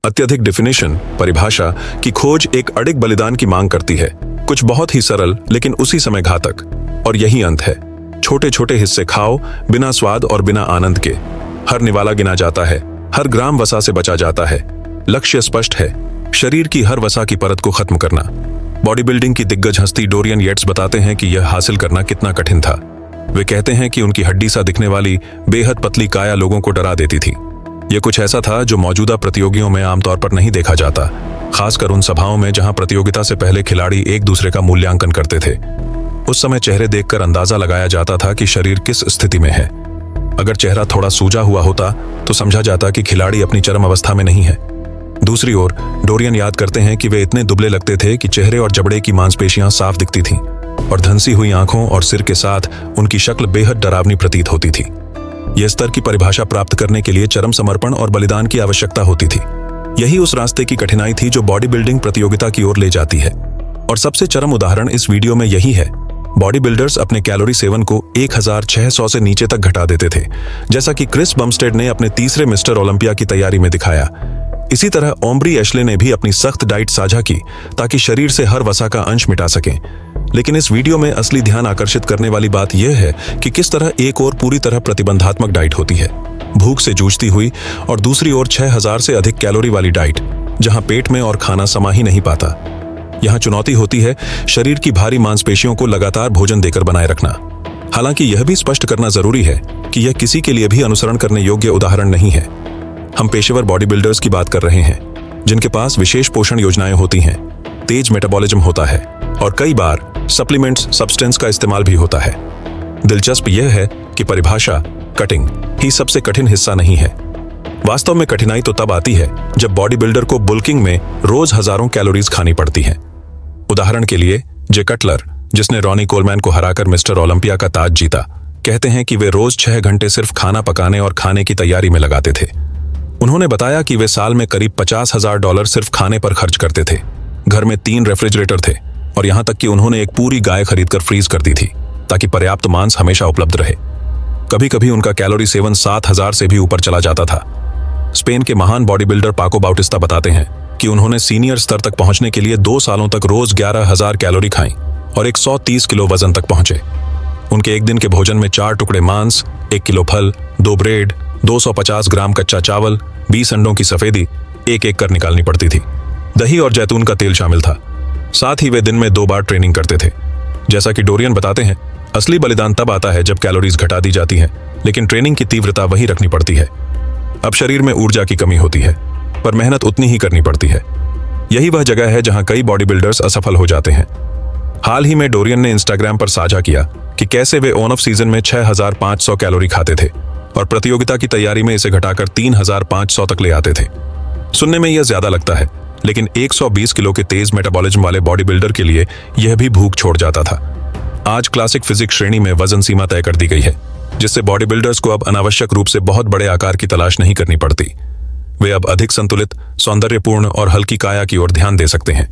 अत्यधिक डेफिनेशन परिभाषा की खोज एक अडिग बलिदान की मांग करती है, कुछ बहुत ही सरल लेकिन उसी समय घातक। और यही अंत है। छोटे छोटे हिस्से खाओ, बिना स्वाद और बिना आनंद के। हर निवाला गिना जाता है, हर ग्राम वसा से बचा जाता है। लक्ष्य स्पष्ट है, शरीर की हर वसा की परत को खत्म करना। बॉडी बिल्डिंग की दिग्गज हस्ती डोरियन येट्स बताते हैं कि यह हासिल करना कितना कठिन था। वे कहते हैं कि उनकी हड्डी सा दिखने वाली बेहद पतली काया लोगों को डरा देती थी। यह कुछ ऐसा था जो मौजूदा प्रतियोगियों में आमतौर पर नहीं देखा जाता, खासकर उन सभाओं में जहां प्रतियोगिता से पहले खिलाड़ी एक दूसरे का मूल्यांकन करते थे। उस समय चेहरे देखकर अंदाजा लगाया जाता था कि शरीर किस स्थिति में है। अगर चेहरा थोड़ा सूजा हुआ होता तो समझा जाता कि खिलाड़ी अपनी चरम अवस्था में नहीं है। दूसरी ओर डोरियन याद करते हैं कि वे इतने दुबले लगते थे कि चेहरे और जबड़े की मांसपेशियां साफ दिखती थीं और धंसी हुई आंखों और सिर के साथ उनकी शक्ल बेहद डरावनी प्रतीत होती थी। यह स्तर की परिभाषा प्राप्त करने के लिए चरम समर्पण और बलिदान की आवश्यकता होती थी। यही उस रास्ते की कठिनाई थी जो बॉडी बिल्डिंग प्रतियोगिता की ओर ले जाती है। और सबसे चरम उदाहरण इस वीडियो में यही है। बॉडी बिल्डर्स अपने कैलोरी सेवन को 1600 से नीचे तक घटा देते थे, जैसा कि क्रिस बमस्टेड ने अपने तीसरे मिस्टर ओलंपिया की तैयारी में दिखाया। इसी तरह ऑम्ब्री एशले ने भी अपनी सख्त डाइट साझा की ताकि शरीर से हर वसा का अंश मिटा सकें। लेकिन इस वीडियो में असली ध्यान आकर्षित करने वाली बात यह है कि किस तरह एक और पूरी तरह प्रतिबंधात्मक डाइट होती है, भूख से जूझती हुई, और दूसरी ओर 6000 से अधिक कैलोरी वाली डाइट, जहां पेट में और खाना समा ही नहीं पाता। यहां चुनौती होती है शरीर की भारी मांसपेशियों को लगातार भोजन देकर बनाए रखना। हालांकि यह भी स्पष्ट करना जरूरी है कि यह किसी के लिए भी अनुसरण करने योग्य उदाहरण नहीं है। हम पेशेवर बॉडी बिल्डर्स की बात कर रहे हैं, जिनके पास विशेष पोषण योजनाएं होती हैं, तेज मेटाबॉलिज्म होता है और कई बार सप्लीमेंट्स सब्सटेंस का इस्तेमाल भी होता है। दिलचस्प यह है कि परिभाषा कटिंग ही सबसे कठिन हिस्सा नहीं है। वास्तव में कठिनाई तो तब आती है जब बॉडी बिल्डर को बुल्किंग में रोज हजारों कैलोरीज खानी पड़ती हैं। उदाहरण के लिए जे कटलर, जिसने रॉनी कोलमैन को हराकर मिस्टर ओलंपिया का ताज जीता, कहते हैं कि वे रोज 6 घंटे सिर्फ खाना पकाने और खाने की तैयारी में लगाते थे। उन्होंने बताया कि वे साल में करीब $50,000 सिर्फ खाने पर खर्च करते थे। घर में 3 रेफ्रिजरेटर थे और यहां तक कि उन्होंने एक पूरी गाय खरीदकर फ्रीज कर दी थी ताकि पर्याप्त मांस हमेशा उपलब्ध रहे। कभी कभी उनका कैलोरी सेवन 7000 से भी ऊपर चला जाता था। स्पेन के महान बॉडी बिल्डर पाको बाउटिस्टा बताते हैं कि उन्होंने सीनियर स्तर तक पहुंचने के लिए 2 सालों तक रोज 11,000 कैलोरी खाई और 130 किलो वजन तक पहुंचे। उनके एक दिन के भोजन में 4 टुकड़े मांस, 1 किलो फल, 2 ब्रेड, 250 ग्राम कच्चा चावल, 20 अंडों की सफेदी एक एक कर निकालनी पड़ती थी। दही और जैतून का तेल शामिल था। साथ ही वे दिन में 2 बार ट्रेनिंग करते थे। जैसा कि डोरियन बताते हैं, असली बलिदान तब आता है जब कैलोरीज घटा दी जाती हैं, लेकिन ट्रेनिंग की तीव्रता वही रखनी पड़ती है। अब शरीर में ऊर्जा की कमी होती है, पर मेहनत उतनी ही करनी पड़ती है। यही वह जगह है जहां कई बॉडी बिल्डर्स असफल हो जाते हैं। हाल ही में डोरियन ने इंस्टाग्राम पर साझा किया कि कैसे वे ऑन ऑफ सीजन में 6500 कैलोरी खाते थे और प्रतियोगिता की तैयारी में इसे घटाकर 3500 तक ले आते थे। सुनने में यह ज्यादा लगता है, लेकिन 120 किलो के तेज मेटाबॉलिज्म वाले बॉडी बिल्डर के लिए यह भी भूख छोड़ जाता था। आज क्लासिक फिजिक्स श्रेणी में वजन सीमा तय कर दी गई है, जिससे बॉडी बिल्डर्स को अब अनावश्यक रूप से बहुत बड़े आकार की तलाश नहीं करनी पड़ती। वे अब अधिक संतुलित, सौंदर्यपूर्ण और हल्की काया की ओर ध्यान दे सकते हैं।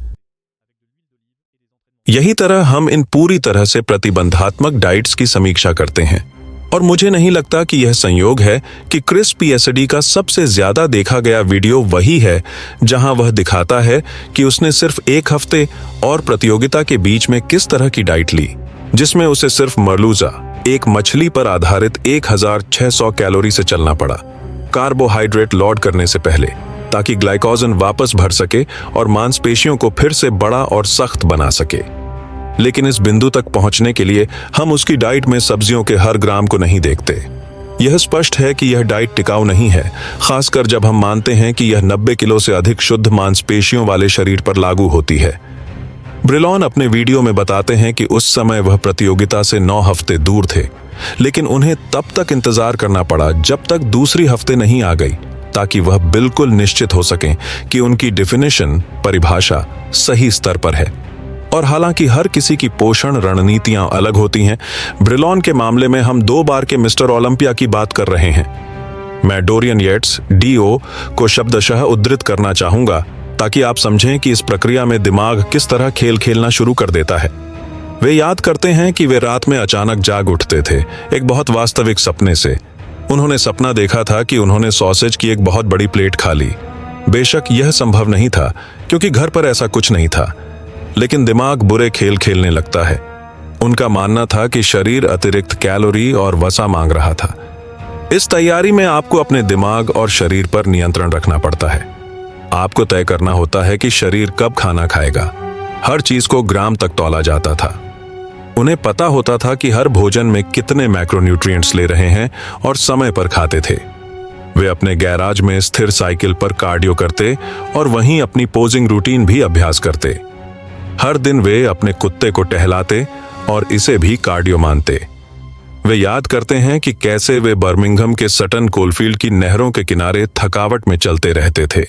यही तरह हम इन पूरी तरह से प्रतिबंधात्मक डाइट्स की समीक्षा करते हैं, और मुझे नहीं लगता कि यह संयोग है कि क्रिस पीएसडी का सबसे ज्यादा देखा गया वीडियो वही है जहां वह दिखाता है कि उसने सिर्फ 1 हफ्ते और प्रतियोगिता के बीच में किस तरह की डाइट ली, जिसमें उसे सिर्फ मरलूजा, एक मछली पर आधारित 1600 कैलोरी से चलना पड़ा, कार्बोहाइड्रेट लोड करने से पहले, ताकि ग्लाइकोजन वापस भर सके और मांसपेशियों को फिर से बड़ा और सख्त बना सके। लेकिन इस बिंदु तक पहुंचने के लिए हम उसकी डाइट में सब्जियों के हर ग्राम को नहीं देखते। यह स्पष्ट है कि यह डाइट टिकाऊ नहीं है, खासकर जब हम मानते हैं कि यह 90 किलो से अधिक शुद्ध मांसपेशियों वाले शरीर पर लागू होती है। ब्रिलॉन अपने वीडियो में बताते हैं कि उस समय वह प्रतियोगिता से 9 हफ्ते दूर थे, लेकिन उन्हें तब तक इंतजार करना पड़ा जब तक दूसरी हफ्ते नहीं आ गई, ताकि वह बिल्कुल निश्चित हो सकें कि उनकी डेफिनेशन परिभाषा सही स्तर पर है। और हालांकि हर किसी की पोषण रणनीतियां अलग होती हैं, ब्रिलॉन के मामले में हम 2 बार के मिस्टर ओलंपिया की बात कर रहे हैं। मैं डोरियन येट्स डीओ को शब्दशः उद्धृत करना चाहूंगा ताकि आप समझें कि इस प्रक्रिया में दिमाग किस तरह खेल खेलना शुरू कर देता है। वे याद करते हैं कि वे रात में अचानक जाग उठते थे, एक बहुत वास्तविक सपने से। उन्होंने सपना देखा था कि उन्होंने सॉसेज की एक बहुत बड़ी प्लेट खा ली। बेशक यह संभव नहीं था क्योंकि घर पर ऐसा कुछ नहीं था, लेकिन दिमाग बुरे खेल खेलने लगता है। उनका मानना था कि शरीर अतिरिक्त कैलोरी और वसा मांग रहा था। इस तैयारी में आपको अपने दिमाग और शरीर पर नियंत्रण रखना पड़ता है। आपको तय करना होता है कि शरीर कब खाना खाएगा। हर चीज को ग्राम तक तौला जाता था। उन्हें पता होता था कि हर भोजन में कितने मैक्रोन्यूट्रिएंट्स ले रहे हैं और समय पर खाते थे। वे अपने गैराज में स्थिर साइकिल पर कार्डियो करते और वहीं अपनी पोजिंग रूटीन भी अभ्यास करते। हर दिन वे अपने कुत्ते को टहलाते और इसे भी कार्डियो मानते। वे याद करते हैं कि कैसे वे बर्मिंघम के सटन कोलफील्ड की नहरों के किनारे थकावट में चलते रहते थे।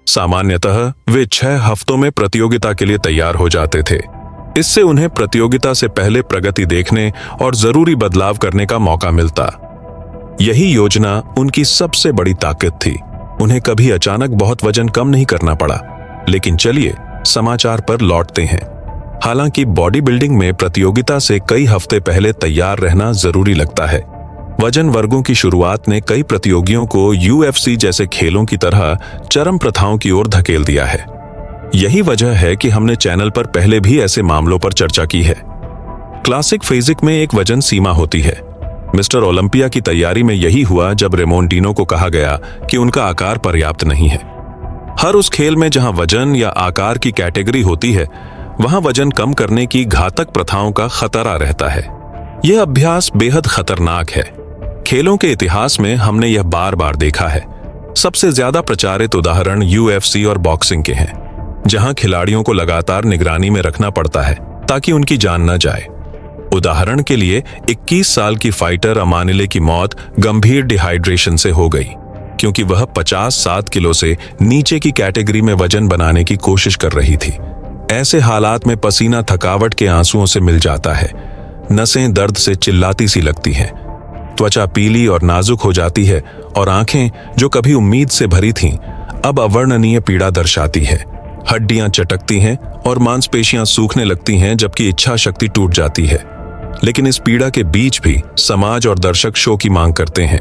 सामान्यतः वे 6 हफ्तों में प्रतियोगिता के लिए तैयार हो जाते थे। इससे उन्हें प्रतियोगिता से पहले प्रगति देखने और जरूरी बदलाव करने का मौका मिलता। यही योजना उनकी सबसे बड़ी ताकत थी। उन्हें कभी अचानक बहुत वजन कम नहीं करना पड़ा। लेकिन चलिए समाचार पर लौटते हैं। हालांकि बॉडी बिल्डिंग में प्रतियोगिता से कई हफ्ते पहले तैयार रहना जरूरी लगता है। वजन वर्गों की शुरुआत ने कई प्रतियोगियों को UFC जैसे खेलों की तरह चरम प्रथाओं की ओर धकेल दिया है। यही वजह है कि हमने चैनल पर पहले भी ऐसे मामलों पर चर्चा की है। क्लासिक फिजिक में एक वजन सीमा होती है। मिस्टर ओलंपिया की तैयारी में यही हुआ जब रेमोन डिनो को कहा गया कि उनका आकार पर्याप्त नहीं है। हर उस खेल में जहां वजन या आकार की कैटेगरी होती है, वहां वजन कम करने की घातक प्रथाओं का खतरा रहता है। यह अभ्यास बेहद खतरनाक है। खेलों के इतिहास में हमने यह बार बार देखा है। सबसे ज्यादा प्रचारित उदाहरण UFC और बॉक्सिंग के हैं, जहां खिलाड़ियों को लगातार निगरानी में रखना पड़ता है ताकि उनकी जान न जाए। उदाहरण के लिए 21 साल की फाइटर अमानिले की मौत गंभीर डिहाइड्रेशन से हो गई, क्योंकि वह 57 किलो से नीचे की कैटेगरी में वजन बनाने की कोशिश कर रही थी। ऐसे हालात में पसीना थकावट के आंसुओं से मिल जाता है, नसें दर्द से चिल्लाती सी लगती हैं, त्वचा पीली और नाजुक हो जाती है और आंखें जो कभी उम्मीद से भरी थीं, अब अवर्णनीय पीड़ा दर्शाती है। हड्डियां चटकती हैं और मांसपेशियां सूखने लगती हैं, जबकि इच्छा शक्ति टूट जाती है। लेकिन इस पीड़ा के बीच भी समाज और दर्शक शो की मांग करते हैं।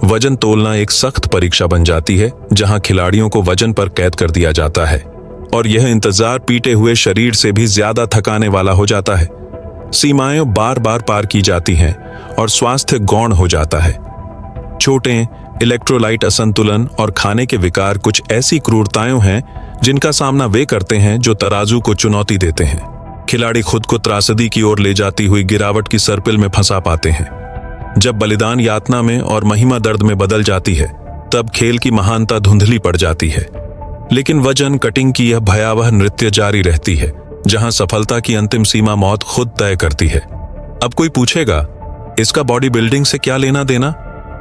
वजन तोलना एक सख्त परीक्षा बन जाती है, जहां खिलाड़ियों को वजन पर कैद कर दिया जाता है और यह इंतजार पीटे हुए शरीर से भी ज्यादा थकाने वाला हो जाता है। सीमाएं बार बार पार की जाती हैं और स्वास्थ्य गौण हो जाता है। चोटें, इलेक्ट्रोलाइट असंतुलन और खाने के विकार कुछ ऐसी क्रूरताएं हैं जिनका सामना वे करते हैं जो तराजू को चुनौती देते हैं। खिलाड़ी खुद को त्रासदी की ओर ले जाती हुई गिरावट की सर्पिल में फंसा पाते हैं। जब बलिदान यातना में और महिमा दर्द में बदल जाती है, तब खेल की महानता धुंधली पड़ जाती है। लेकिन वजन कटिंग की यह भयावह नृत्य जारी रहती है, जहां सफलता की अंतिम सीमा मौत खुद तय करती है। अब कोई पूछेगा, इसका बॉडी बिल्डिंग से क्या लेना देना?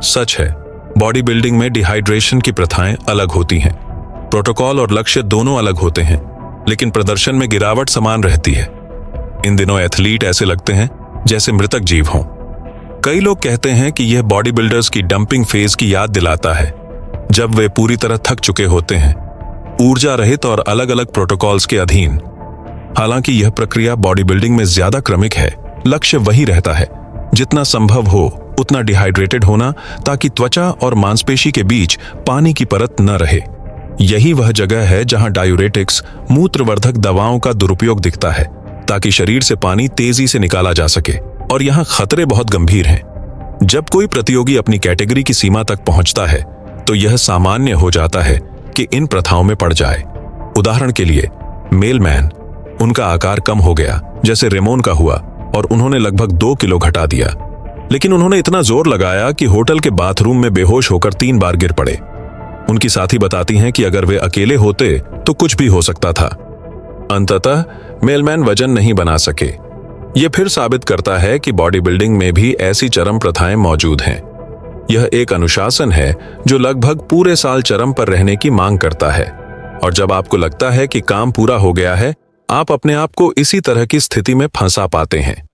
सच है, बॉडी बिल्डिंग में डिहाइड्रेशन की प्रथाएं अलग होती हैं। प्रोटोकॉल और लक्ष्य दोनों अलग होते हैं, लेकिन प्रदर्शन में गिरावट समान रहती है। इन दिनों एथलीट ऐसे लगते हैं जैसे मृतक जीव हों। कई लोग कहते हैं कि यह बॉडी बिल्डर्स की डंपिंग फेज की याद दिलाता है, जब वे पूरी तरह थक चुके होते हैं, ऊर्जा रहित और अलग अलग प्रोटोकॉल्स के अधीन। हालांकि यह प्रक्रिया बॉडी बिल्डिंग में ज्यादा क्रमिक है। लक्ष्य वही रहता है, जितना संभव हो उतना डिहाइड्रेटेड होना, ताकि त्वचा और मांसपेशी के बीच पानी की परत न रहे। यही वह जगह है जहां डायूरेटिक्स, मूत्रवर्धक दवाओं का दुरुपयोग दिखता है, ताकि शरीर से पानी तेजी से निकाला जा सके। और यहाँ खतरे बहुत गंभीर हैं। जब कोई प्रतियोगी अपनी कैटेगरी की सीमा तक पहुंचता है, तो यह सामान्य हो जाता है कि इन प्रथाओं में पड़ जाए। उदाहरण के लिए मेलमैन, उनका आकार कम हो गया जैसे रेमोन का हुआ, और उन्होंने लगभग 2 किलो घटा दिया। लेकिन उन्होंने इतना जोर लगाया कि होटल के बाथरूम में बेहोश होकर 3 बार गिर पड़े। उनकी साथी बताती हैं कि अगर वे अकेले होते तो कुछ भी हो सकता था। अंततः मेलमैन वजन नहीं बना सके। यह फिर साबित करता है कि बॉडी बिल्डिंग में भी ऐसी चरम प्रथाएं मौजूद हैं। यह एक अनुशासन है जो लगभग पूरे साल चरम पर रहने की मांग करता है, और जब आपको लगता है कि काम पूरा हो गया है, आप अपने आप को इसी तरह की स्थिति में फंसा पाते हैं।